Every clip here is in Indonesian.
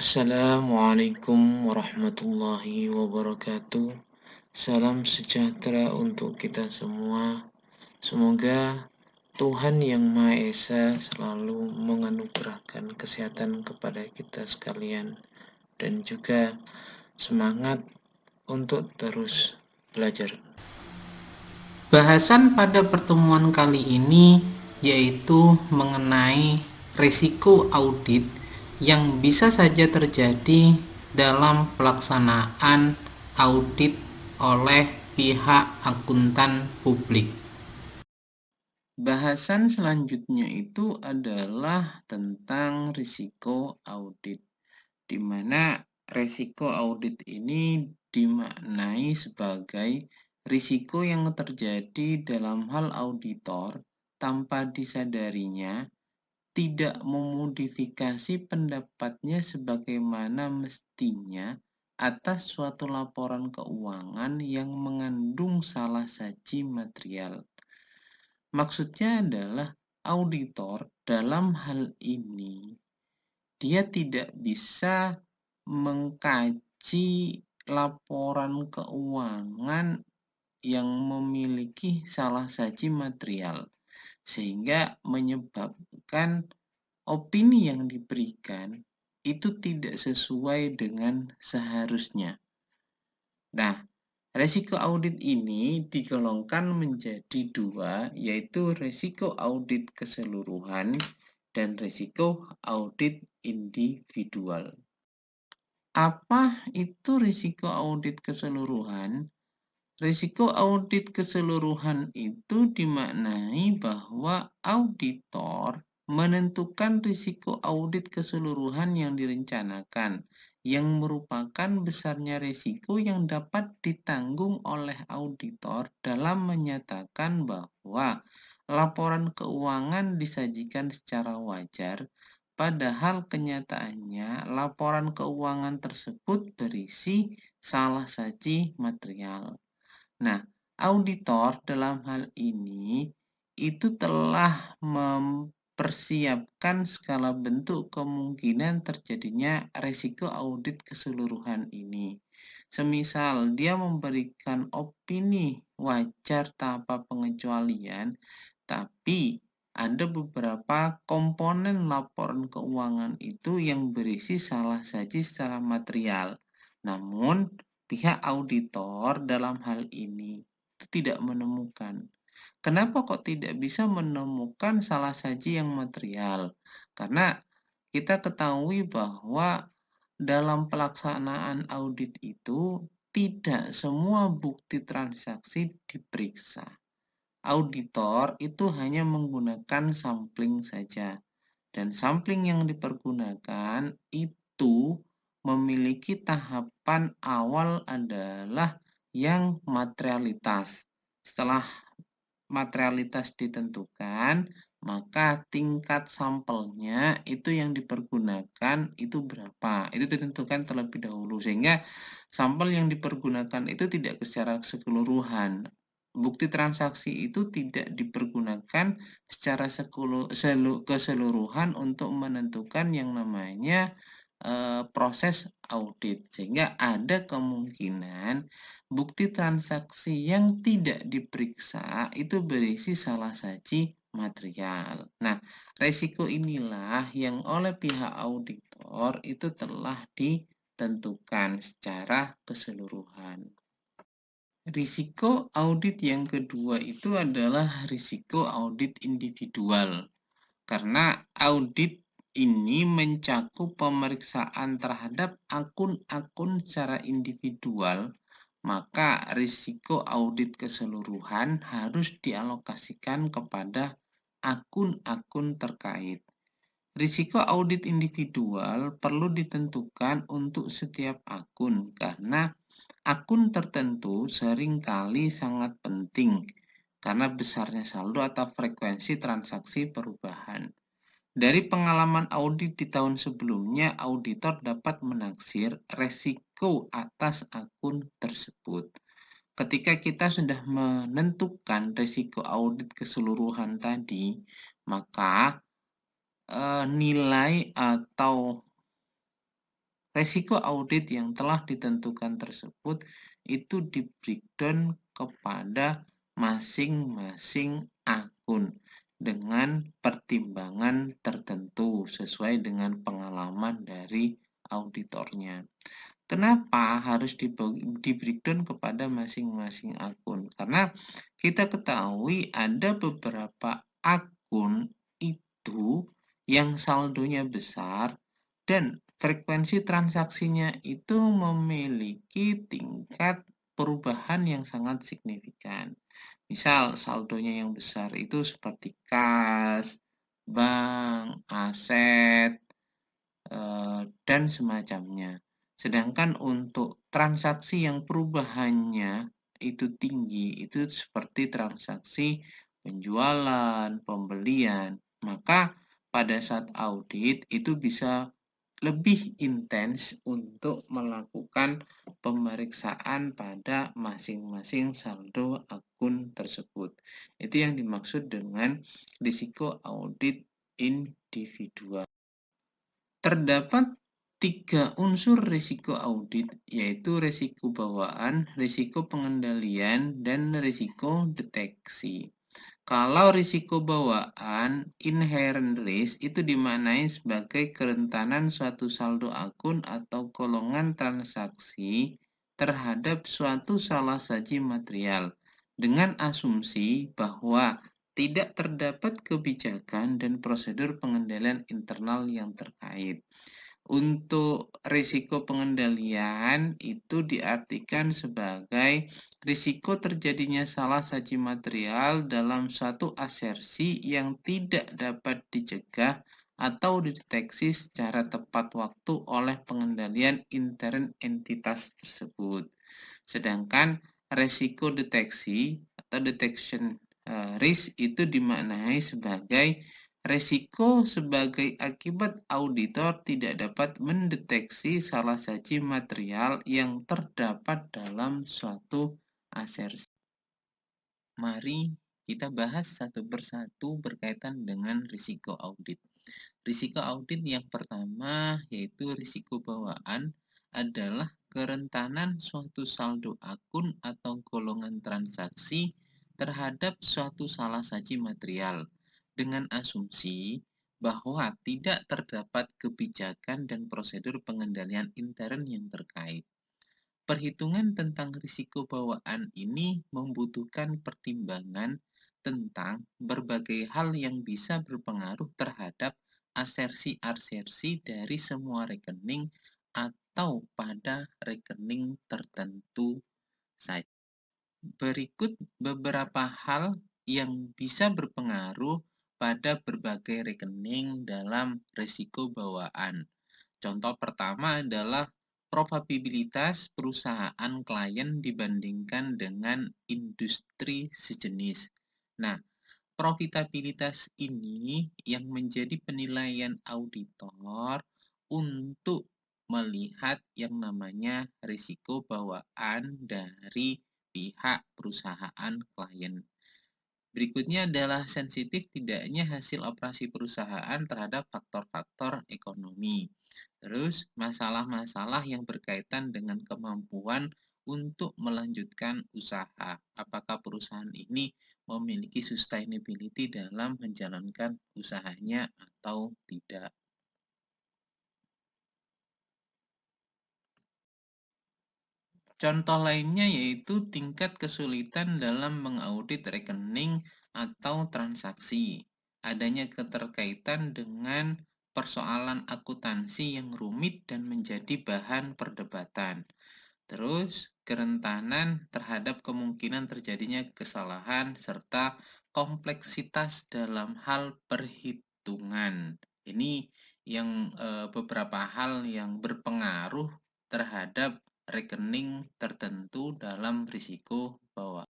Assalamualaikum warahmatullahi wabarakatuh. Salam sejahtera untuk kita semua. Semoga Tuhan Yang Maha Esa selalu menganugerahkan kesehatan kepada kita sekalian dan juga semangat untuk terus belajar. Bahasan pada pertemuan kali ini yaitu mengenai risiko audit yang bisa saja terjadi dalam pelaksanaan audit oleh pihak akuntan publik. Bahasan selanjutnya itu adalah tentang risiko audit, di mana risiko audit ini dimaknai sebagai risiko yang terjadi dalam hal auditor tanpa disadarinya tidak memodifikasi pendapatnya sebagaimana mestinya atas suatu laporan keuangan yang mengandung salah saji material. Maksudnya adalah auditor dalam hal ini dia tidak bisa mengkaji laporan keuangan yang memiliki salah saji material sehingga menyebabkan opini yang diberikan itu tidak sesuai dengan seharusnya. Nah, resiko audit ini digolongkan menjadi dua, yaitu resiko audit keseluruhan dan resiko audit individual. Apa itu risiko audit keseluruhan? Risiko audit keseluruhan itu dimaknai bahwa auditor menentukan risiko audit keseluruhan yang direncanakan, yang merupakan besarnya risiko yang dapat ditanggung oleh auditor dalam menyatakan bahwa laporan keuangan disajikan secara wajar, padahal kenyataannya laporan keuangan tersebut berisi salah saji material. Nah, auditor dalam hal ini itu telah mempersiapkan segala bentuk kemungkinan terjadinya risiko audit keseluruhan ini. Semisal dia memberikan opini wajar tanpa pengecualian, tapi ada beberapa komponen laporan keuangan itu yang berisi salah saji secara material. Namun, pihak auditor dalam hal ini itu tidak menemukan. Kenapa kok tidak bisa menemukan salah saji yang material? Karena kita ketahui bahwa dalam pelaksanaan audit itu tidak semua bukti transaksi diperiksa. Auditor itu hanya menggunakan sampling saja. Dan sampling yang dipergunakan itu memiliki tahapan awal adalah yang materialitas. Setelah materialitas ditentukan, maka tingkat sampelnya itu yang dipergunakan itu berapa. Itu ditentukan terlebih dahulu, sehingga sampel yang dipergunakan itu tidak secara keseluruhan. Bukti transaksi itu tidak dipergunakan secara keseluruhan untuk menentukan yang namanya proses audit, sehingga ada kemungkinan bukti transaksi yang tidak diperiksa itu berisi salah saji material. Nah, resiko inilah yang oleh pihak auditor itu telah ditentukan secara keseluruhan. Risiko audit yang kedua itu adalah risiko audit individual. Karena audit ini mencakup pemeriksaan terhadap akun-akun secara individual, maka risiko audit keseluruhan harus dialokasikan kepada akun-akun terkait. Risiko audit individual perlu ditentukan untuk setiap akun karena akun tertentu seringkali sangat penting karena besarnya saldo atau frekuensi transaksi perubahan. Dari pengalaman audit di tahun sebelumnya, auditor dapat menaksir resiko atas akun tersebut. Ketika kita sudah menentukan risiko audit keseluruhan tadi, maka nilai atau resiko audit yang telah ditentukan tersebut itu di-breakdown kepada masing-masing akun dengan pertimbangan tertentu sesuai dengan pengalaman dari auditornya. Kenapa harus di-breakdown kepada masing-masing akun? Karena kita ketahui ada beberapa akun itu yang saldonya besar dan frekuensi transaksinya itu memiliki tingkat perubahan yang sangat signifikan. Misal saldonya yang besar itu seperti kas, bank, aset, dan semacamnya. Sedangkan untuk transaksi yang perubahannya itu tinggi, itu seperti transaksi penjualan, pembelian. Maka pada saat audit itu bisa lebih intens untuk melakukan pemeriksaan pada masing-masing saldo akun tersebut. Itu yang dimaksud dengan risiko audit individual. Terdapat tiga unsur risiko audit, yaitu risiko bawaan, risiko pengendalian, dan risiko deteksi. Kalau risiko bawaan, inherent risk itu dimaknai sebagai kerentanan suatu saldo akun atau golongan transaksi terhadap suatu salah saji material dengan asumsi bahwa tidak terdapat kebijakan dan prosedur pengendalian internal yang terkait. Untuk risiko pengendalian itu diartikan sebagai risiko terjadinya salah saji material dalam suatu asersi yang tidak dapat dicegah atau dideteksi secara tepat waktu oleh pengendalian intern entitas tersebut. Sedangkan risiko deteksi atau detection risk itu dimaknai sebagai resiko sebagai akibat auditor tidak dapat mendeteksi salah saji material yang terdapat dalam suatu asersi. Mari kita bahas satu persatu berkaitan dengan risiko audit. Risiko audit yang pertama yaitu risiko bawaan adalah kerentanan suatu saldo akun atau golongan transaksi terhadap suatu salah saji material dengan asumsi bahwa tidak terdapat kebijakan dan prosedur pengendalian intern yang terkait. Perhitungan tentang risiko bawaan ini membutuhkan pertimbangan tentang berbagai hal yang bisa berpengaruh terhadap asersi-asersi dari semua rekening atau pada rekening tertentu saja. Berikut beberapa hal yang bisa berpengaruh pada berbagai rekening dalam risiko bawaan. Contoh pertama adalah probabilitas perusahaan klien dibandingkan dengan industri sejenis. Nah, profitabilitas ini yang menjadi penilaian auditor untuk melihat yang namanya risiko bawaan dari pihak perusahaan klien. Berikutnya adalah sensitif tidaknya hasil operasi perusahaan terhadap faktor-faktor ekonomi. Terus, masalah-masalah yang berkaitan dengan kemampuan untuk melanjutkan usaha. Apakah perusahaan ini memiliki sustainability dalam menjalankan usahanya atau tidak. Contoh lainnya yaitu tingkat kesulitan dalam mengaudit rekening atau transaksi. Adanya keterkaitan dengan persoalan akuntansi yang rumit dan menjadi bahan perdebatan. Terus, kerentanan terhadap kemungkinan terjadinya kesalahan serta kompleksitas dalam hal perhitungan. Ini yang beberapa hal yang berpengaruh terhadap rekening tertentu dalam risiko bawaan.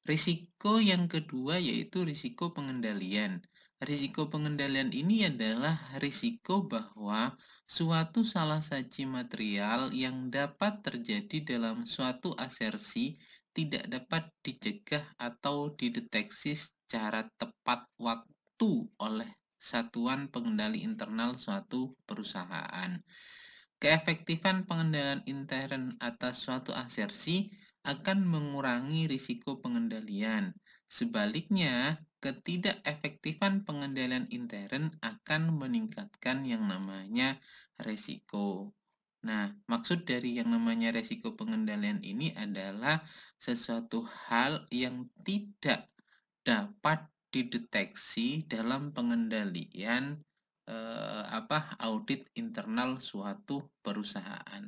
Risiko yang kedua yaitu risiko pengendalian. Risiko pengendalian ini adalah risiko bahwa suatu salah saji material yang dapat terjadi dalam suatu asersi tidak dapat dicegah atau dideteksi secara tepat waktu oleh satuan pengendali internal suatu perusahaan. Keefektifan pengendalian intern atas suatu asersi akan mengurangi risiko pengendalian. Sebaliknya, ketidakefektifan pengendalian intern akan meningkatkan yang namanya risiko. Nah, maksud dari yang namanya risiko pengendalian ini adalah sesuatu hal yang tidak dapat dideteksi dalam pengendalian audit internal suatu perusahaan.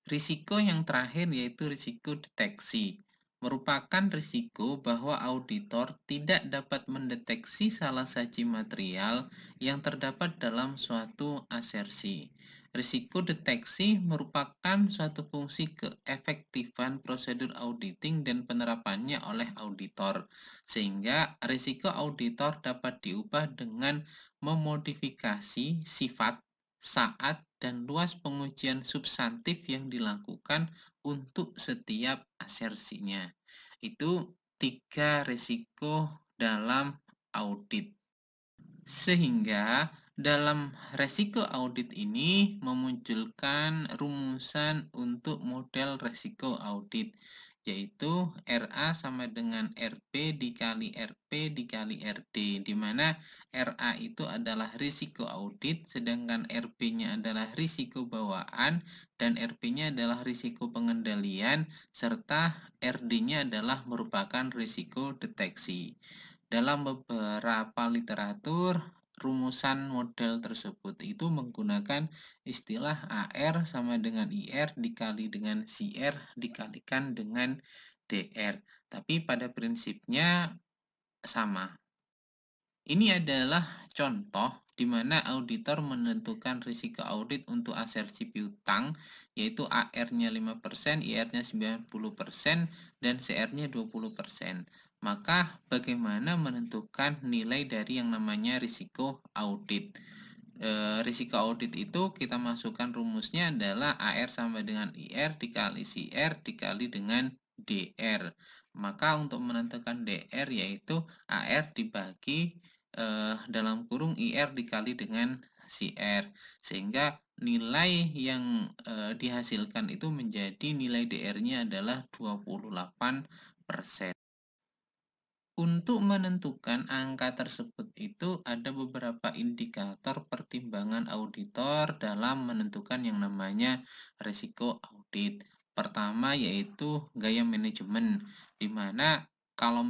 Risiko yang terakhir yaitu risiko deteksi. Merupakan risiko bahwa auditor tidak dapat mendeteksi salah saji material yang terdapat dalam suatu asersi. Risiko deteksi merupakan suatu fungsi keefektifan prosedur auditing dan penerapannya oleh auditor, sehingga risiko auditor dapat diubah dengan memodifikasi sifat, saat, dan luas pengujian substantif yang dilakukan untuk setiap asersinya. Itu 3 risiko dalam audit. Sehingga dalam resiko audit ini memunculkan rumusan untuk model resiko audit, yaitu RA sama dengan RP dikali RP dikali RD, di mana RA itu adalah risiko audit, sedangkan RP-nya adalah risiko bawaan, dan RP-nya adalah risiko pengendalian, serta RD-nya adalah merupakan risiko deteksi. Dalam beberapa literatur, rumusan model tersebut itu menggunakan istilah AR sama dengan IR dikali dengan CR dikalikan dengan DR. Tapi pada prinsipnya sama. Ini adalah contoh di mana auditor menentukan risiko audit untuk asersi piutang, yaitu AR-nya 5%, IR-nya 90%, dan CR-nya 20%. Maka bagaimana menentukan nilai dari yang namanya risiko audit? Risiko audit itu kita masukkan rumusnya adalah AR sama dengan IR dikali CR dikali dengan DR. Maka untuk menentukan DR yaitu AR dibagi dalam kurung IR dikali dengan CR, sehingga nilai yang dihasilkan itu menjadi nilai DR-nya adalah 28%. Untuk menentukan angka tersebut itu ada beberapa indikator pertimbangan auditor dalam menentukan yang namanya risiko audit. Pertama yaitu gaya manajemen, di mana kalau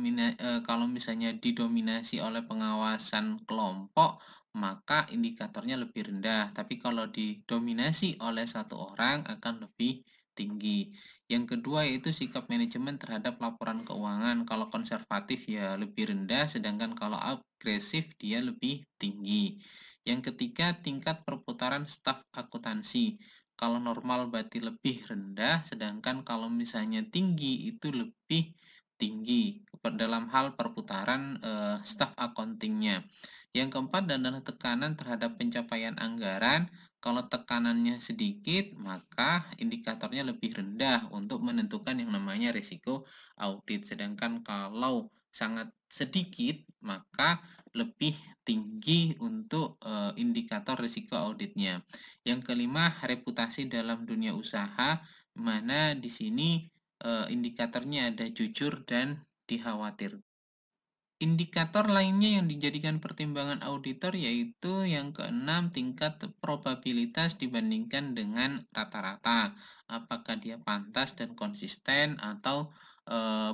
misalnya didominasi oleh pengawasan kelompok, maka indikatornya lebih rendah. Tapi kalau didominasi oleh satu orang akan lebih tinggi. Yang kedua yaitu sikap manajemen terhadap laporan keuangan. Kalau konservatif ya lebih rendah, sedangkan kalau agresif dia lebih tinggi. Yang ketiga, tingkat perputaran staf akuntansi. Kalau normal berarti lebih rendah, sedangkan kalau misalnya tinggi itu lebih tinggi dalam hal perputaran staf accountingnya. Yang keempat adalah tekanan terhadap pencapaian anggaran. Kalau tekanannya sedikit, maka indikatornya lebih rendah untuk menentukan yang namanya risiko audit. Sedangkan kalau sangat sedikit, maka lebih tinggi untuk indikator risiko auditnya. Yang kelima, reputasi dalam dunia usaha, mana di sini indikatornya ada jujur dan dikhawatirkan. Indikator lainnya yang dijadikan pertimbangan auditor yaitu yang keenam, tingkat probabilitas dibandingkan dengan rata-rata. Apakah dia pantas dan konsisten atau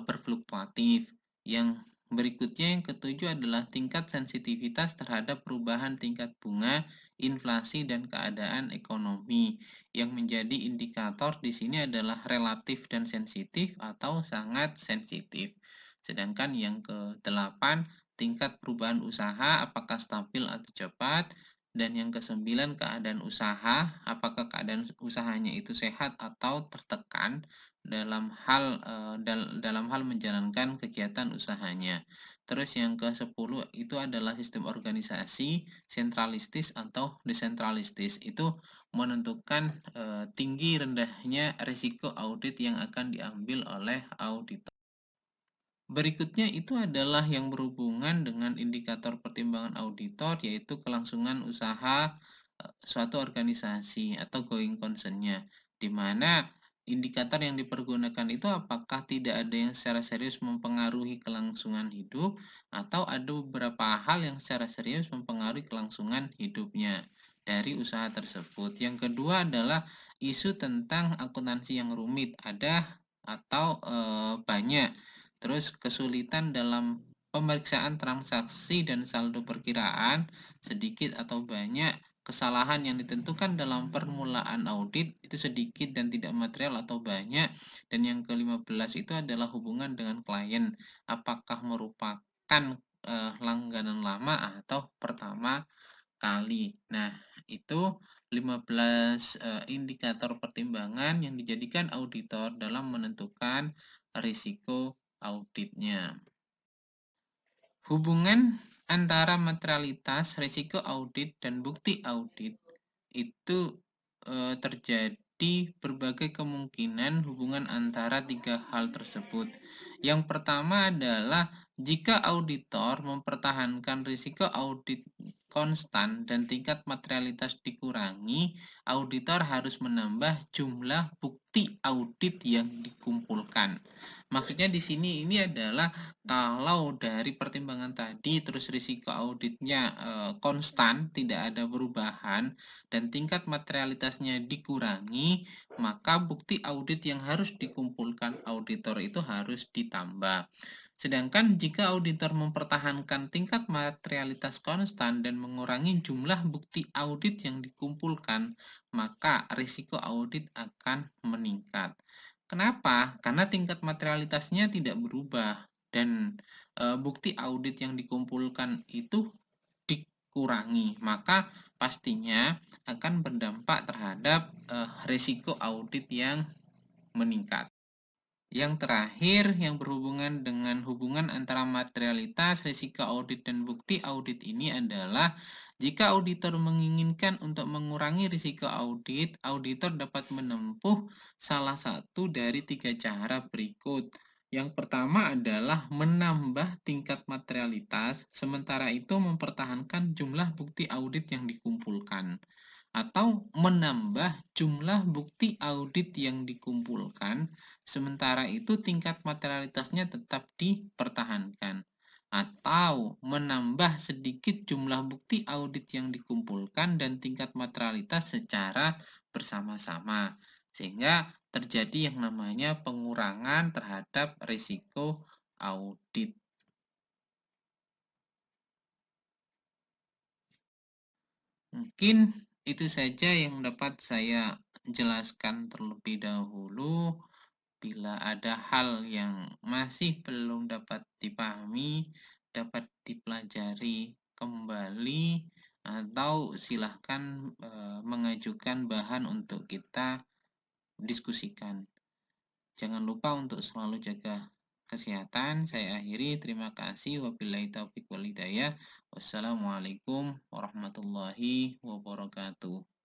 berfluktuatif. Yang berikutnya yang ketujuh adalah tingkat sensitivitas terhadap perubahan tingkat bunga, inflasi, dan keadaan ekonomi. Yang menjadi indikator di sini adalah relatif dan sensitif atau sangat sensitif. Sedangkan yang ke-8, tingkat perubahan usaha apakah stabil atau cepat, dan yang ke-9, keadaan usaha apakah keadaan usahanya itu sehat atau tertekan dalam hal menjalankan kegiatan usahanya. Terus yang ke-10 itu adalah sistem organisasi sentralistis atau desentralistis. Itu menentukan tinggi rendahnya risiko audit yang akan diambil oleh auditor. Berikutnya itu adalah yang berhubungan dengan indikator pertimbangan auditor, yaitu kelangsungan usaha suatu organisasi atau going concern-nya, di mana indikator yang dipergunakan itu apakah tidak ada yang secara serius mempengaruhi kelangsungan hidup atau ada beberapa hal yang secara serius mempengaruhi kelangsungan hidupnya dari usaha tersebut. Yang kedua adalah isu tentang akuntansi yang rumit, ada atau banyak. Terus kesulitan dalam pemeriksaan transaksi dan saldo perkiraan, sedikit atau banyak. Kesalahan yang ditentukan dalam permulaan audit itu sedikit dan tidak material atau banyak. Dan yang ke-15 itu adalah hubungan dengan klien. Apakah merupakan langganan lama atau pertama kali. Nah, itu 15 indikator pertimbangan yang dijadikan auditor dalam menentukan risiko auditnya. Hubungan antara materialitas, risiko audit, dan bukti audit itu terjadi berbagai kemungkinan hubungan antara tiga hal tersebut. Yang pertama adalah jika auditor mempertahankan risiko audit konstan dan tingkat materialitas dikurangi, auditor harus menambah jumlah bukti audit yang dikumpulkan. Maksudnya di sini ini adalah kalau dari pertimbangan tadi terus risiko auditnya konstan, tidak ada perubahan dan tingkat materialitasnya dikurangi, maka bukti audit yang harus dikumpulkan auditor itu harus ditambah. Sedangkan jika auditor mempertahankan tingkat materialitas konstan dan mengurangi jumlah bukti audit yang dikumpulkan, maka risiko audit akan meningkat. Kenapa? Karena tingkat materialitasnya tidak berubah dan bukti audit yang dikumpulkan itu dikurangi, maka pastinya akan berdampak terhadap risiko audit yang meningkat. Yang terakhir, yang berhubungan dengan hubungan antara materialitas, risiko audit, dan bukti audit ini adalah jika auditor menginginkan untuk mengurangi risiko audit, auditor dapat menempuh salah satu dari tiga cara berikut. Yang pertama adalah menambah tingkat materialitas, sementara itu mempertahankan jumlah bukti audit yang dikumpulkan atau menambah jumlah bukti audit yang dikumpulkan, sementara itu tingkat materialitasnya tetap dipertahankan, atau menambah sedikit jumlah bukti audit yang dikumpulkan dan tingkat materialitas secara bersama-sama, sehingga terjadi yang namanya pengurangan terhadap risiko audit. Mungkin itu saja yang dapat saya jelaskan terlebih dahulu. Bila ada hal yang masih belum dapat dipahami, dapat dipelajari kembali, atau silahkan mengajukan bahan untuk kita diskusikan. Jangan lupa untuk selalu jaga kesehatan. Saya akhiri. Terima kasih. Wabillahi taufiq wal hidayah. Wassalamualaikum warahmatullahi wabarakatuh.